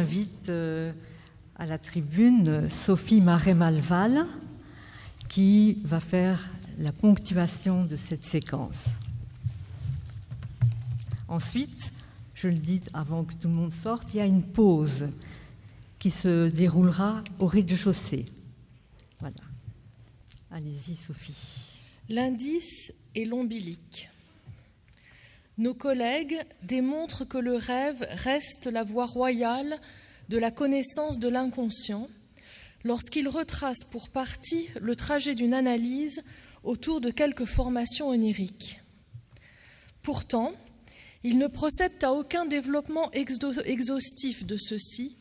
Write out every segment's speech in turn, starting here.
j'invite à la tribune Sophie Marais-Malval qui va faire la ponctuation de cette séquence. Ensuite, je le dis avant que tout le monde sorte, il y a une pause qui se déroulera au rez-de-chaussée. Voilà. Allez-y, Sophie. L'indice est l'ombilique. Nos collègues démontrent que le rêve reste la voie royale de la connaissance de l'inconscient lorsqu'ils retracent pour partie le trajet d'une analyse autour de quelques formations oniriques. Pourtant, ils ne procèdent à aucun développement exhaustif de ceux-ci,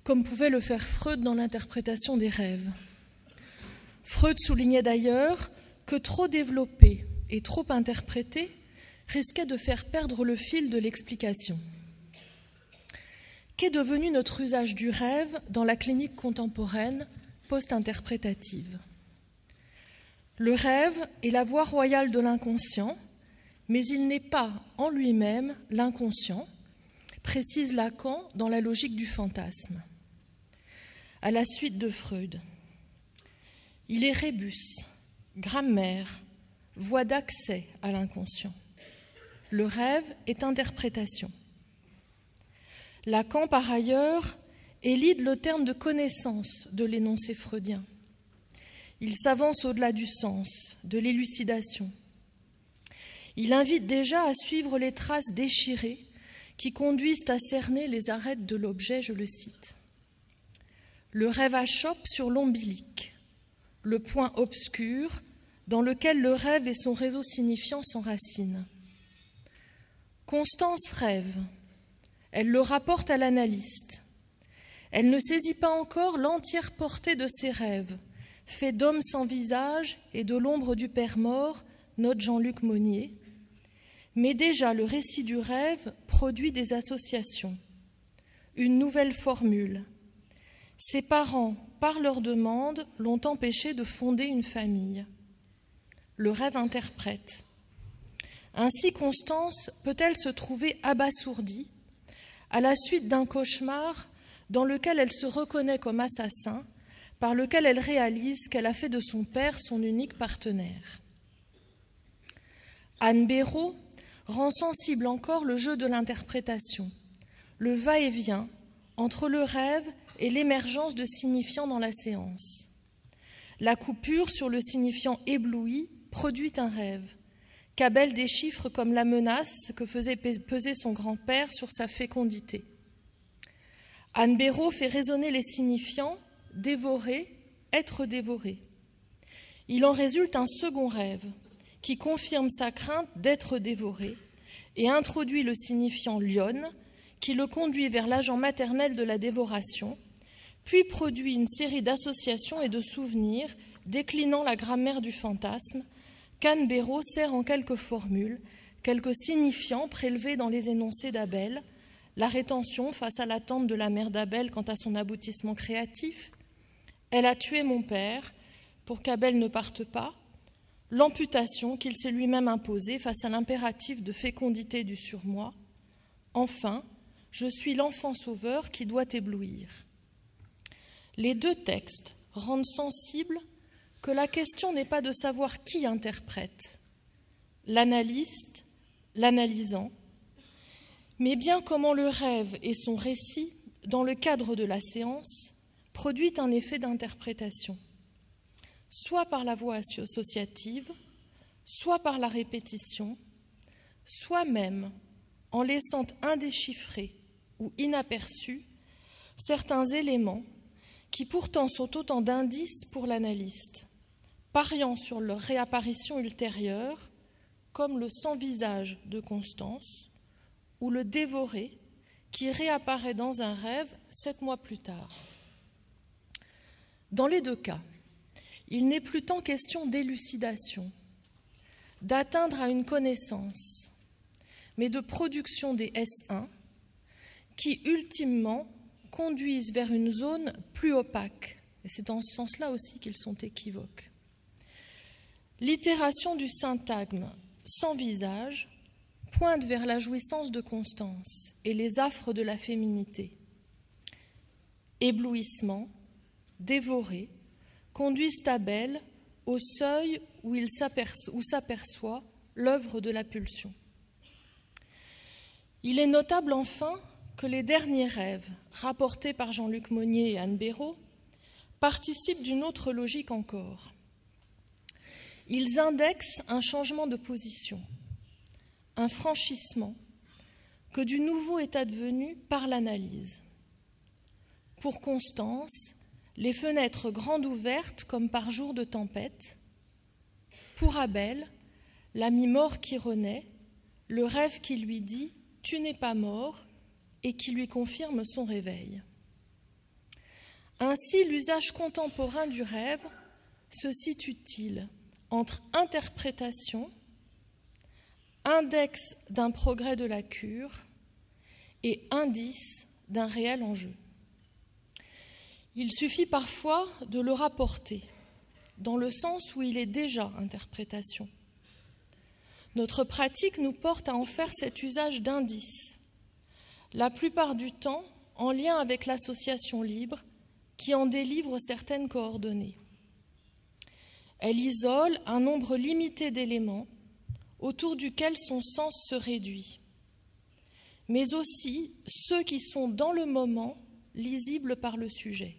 comme pouvait le faire Freud dans l'interprétation des rêves. Freud soulignait d'ailleurs que trop développer et trop interpréter risquait de faire perdre le fil de l'explication. Qu'est devenu notre usage du rêve dans la clinique contemporaine post-interprétative ? Le rêve est la voie royale de l'inconscient, mais il n'est pas en lui-même l'inconscient, précise Lacan dans la logique du fantasme. À la suite de Freud, il est rébus, grammaire, voie d'accès à l'inconscient. Le rêve est interprétation. Lacan, par ailleurs, élide le terme de connaissance de l'énoncé freudien. Il s'avance au-delà du sens, de l'élucidation. Il invite déjà à suivre les traces déchirées qui conduisent à cerner les arêtes de l'objet, je le cite. Le rêve achoppe sur l'ombilique, le point obscur dans lequel le rêve et son réseau signifiant s'enracinent. Constance rêve, elle le rapporte à l'analyste. Elle ne saisit pas encore l'entière portée de ses rêves, faits d'hommes sans visage et de l'ombre du père mort, note Jean-Luc Monnier. Mais déjà le récit du rêve produit des associations. Une nouvelle formule. Ses parents, par leur demande, l'ont empêché de fonder une famille. Le rêve interprète. Ainsi, Constance peut-elle se trouver abasourdie à la suite d'un cauchemar dans lequel elle se reconnaît comme assassin, par lequel elle réalise qu'elle a fait de son père son unique partenaire. Anne Béraud rend sensible encore le jeu de l'interprétation, le va-et-vient entre le rêve et l'émergence de signifiants dans la séance. La coupure sur le signifiant ébloui produit un rêve, qu'Abel déchiffre comme la menace que faisait peser son grand-père sur sa fécondité. Anne Béraud fait résonner les signifiants, dévorer, être dévoré. Il en résulte un second rêve qui confirme sa crainte d'être dévoré et introduit le signifiant lionne qui le conduit vers l'agent maternel de la dévoration, puis produit une série d'associations et de souvenirs déclinant la grammaire du fantasme qu'Anne Béraud sert en quelques formules, quelques signifiants prélevés dans les énoncés d'Abel, la rétention face à l'attente de la mère d'Abel quant à son aboutissement créatif, elle a tué mon père pour qu'Abel ne parte pas, l'amputation qu'il s'est lui-même imposée face à l'impératif de fécondité du surmoi, enfin, je suis l'enfant sauveur qui doit éblouir. Les deux textes rendent sensible que la question n'est pas de savoir qui interprète, l'analyste, l'analysant, mais bien comment le rêve et son récit, dans le cadre de la séance, produit un effet d'interprétation, soit par la voie associative, soit par la répétition, soit même en laissant indéchiffrés ou inaperçus certains éléments qui pourtant sont autant d'indices pour l'analyste, pariant sur leur réapparition ultérieure, comme le sans-visage de Constance, ou le dévoré qui réapparaît dans un rêve 7 mois plus tard. Dans les deux cas, il n'est plus tant question d'élucidation, d'atteindre à une connaissance, mais de production des S1 qui, ultimement, conduisent vers une zone plus opaque. Et c'est dans ce sens-là aussi qu'ils sont équivoques. L'itération du syntagme sans visage pointe vers la jouissance de Constance et les affres de la féminité. éblouissement, dévoré, conduisent Abel au seuil où s'aperçoit l'œuvre de la pulsion. Il est notable enfin que les derniers rêves, rapportés par Jean-Luc Monnier et Anne Béraud, participent d'une autre logique encore. Ils indexent un changement de position, un franchissement, que du nouveau est advenu par l'analyse. Pour Constance, les fenêtres grandes ouvertes comme par jour de tempête. Pour Abel, l'ami mort qui renaît, le rêve qui lui dit « tu n'es pas mort » et qui lui confirme son réveil. Ainsi, l'usage contemporain du rêve se situe-t-il entre interprétation, index d'un progrès de la cure et indice d'un réel enjeu. Il suffit parfois de le rapporter, dans le sens où il est déjà interprétation. Notre pratique nous porte à en faire cet usage d'indice, la plupart du temps en lien avec l'association libre qui en délivre certaines coordonnées. Elle isole un nombre limité d'éléments autour duquel son sens se réduit, mais aussi ceux qui sont dans le moment lisibles par le sujet.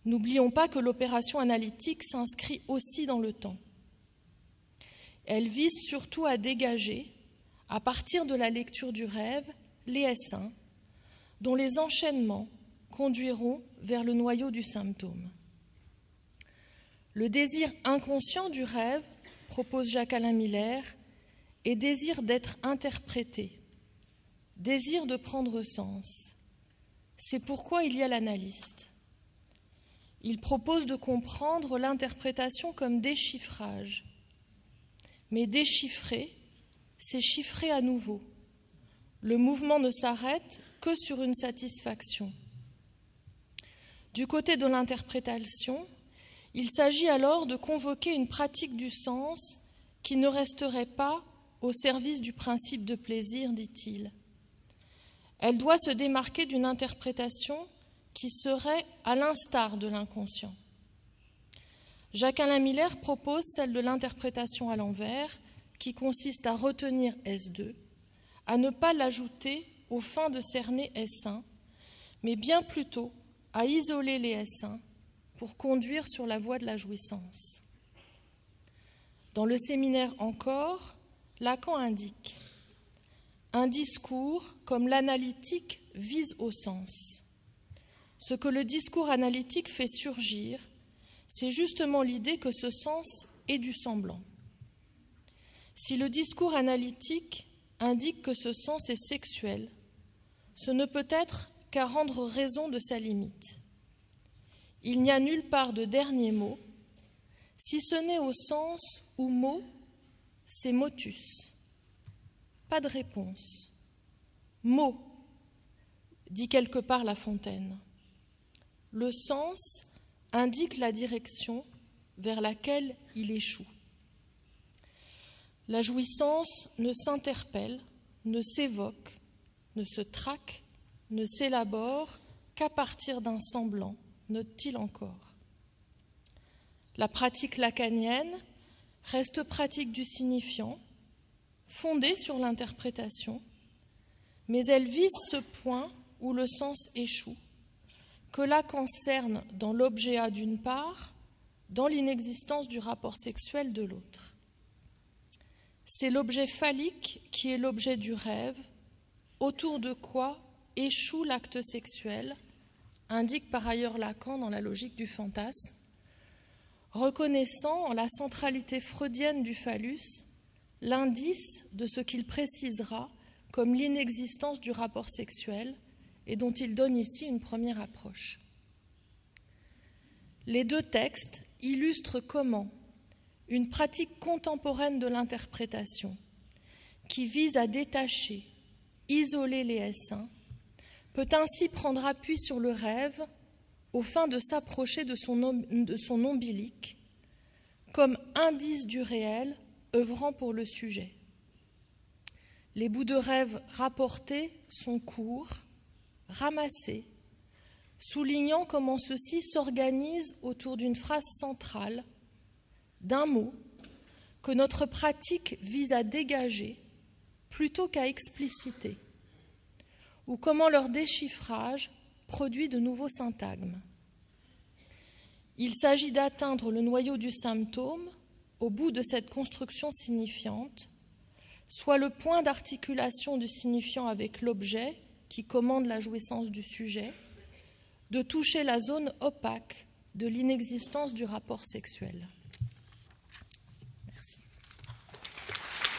N'oublions pas que l'opération analytique s'inscrit aussi dans le temps. Elle vise surtout à dégager, à partir de la lecture du rêve, les S1, dont les enchaînements conduiront vers le noyau du symptôme. Le désir inconscient du rêve, propose Jacques-Alain Miller, est désir d'être interprété, désir de prendre sens. C'est pourquoi il y a l'analyste. Il propose de comprendre l'interprétation comme déchiffrage. Mais déchiffrer, c'est chiffrer à nouveau. Le mouvement ne s'arrête que sur une satisfaction. Du côté de l'interprétation, il s'agit alors de convoquer une pratique du sens qui ne resterait pas au service du principe de plaisir, dit-il. Elle doit se démarquer d'une interprétation qui serait à l'instar de l'inconscient. Jacques-Alain Miller propose celle de l'interprétation à l'envers, qui consiste à retenir S2, à ne pas l'ajouter aux fins de cerner S1, mais bien plutôt à isoler les S1 pour conduire sur la voie de la jouissance. Dans le séminaire encore, Lacan indique « Un discours, comme l'analytique, vise au sens. Ce que le discours analytique fait surgir, c'est justement l'idée que ce sens est du semblant. Si le discours analytique indique que ce sens est sexuel, ce ne peut être qu'à rendre raison de sa limite. Il n'y a nulle part de dernier mot, si ce n'est au sens où mot, c'est motus. Pas de réponse. Mot, dit quelque part La Fontaine. Le sens indique la direction vers laquelle il échoue. La jouissance ne s'interpelle, ne s'évoque, ne se traque, ne s'élabore qu'à partir d'un semblant, note-t-il encore. La pratique lacanienne reste pratique du signifiant, fondée sur l'interprétation, mais elle vise ce point où le sens échoue, que Lacan cerne dans l'objet A d'une part, dans l'inexistence du rapport sexuel de l'autre. C'est l'objet phallique qui est l'objet du rêve, autour de quoi échoue l'acte sexuel, indique par ailleurs Lacan dans la logique du fantasme, reconnaissant en la centralité freudienne du phallus l'indice de ce qu'il précisera comme l'inexistence du rapport sexuel et dont il donne ici une première approche. Les deux textes illustrent comment une pratique contemporaine de l'interprétation qui vise à détacher, isoler les S1, peut ainsi prendre appui sur le rêve aux fins de s'approcher de son ombilique comme indice du réel œuvrant pour le sujet. Les bouts de rêve rapportés sont courts, ramassés, soulignant comment ceci s'organise autour d'une phrase centrale, d'un mot, que notre pratique vise à dégager plutôt qu'à expliciter, ou comment leur déchiffrage produit de nouveaux syntagmes. Il s'agit d'atteindre le noyau du symptôme au bout de cette construction signifiante, soit le point d'articulation du signifiant avec l'objet qui commande la jouissance du sujet, de toucher la zone opaque de l'inexistence du rapport sexuel.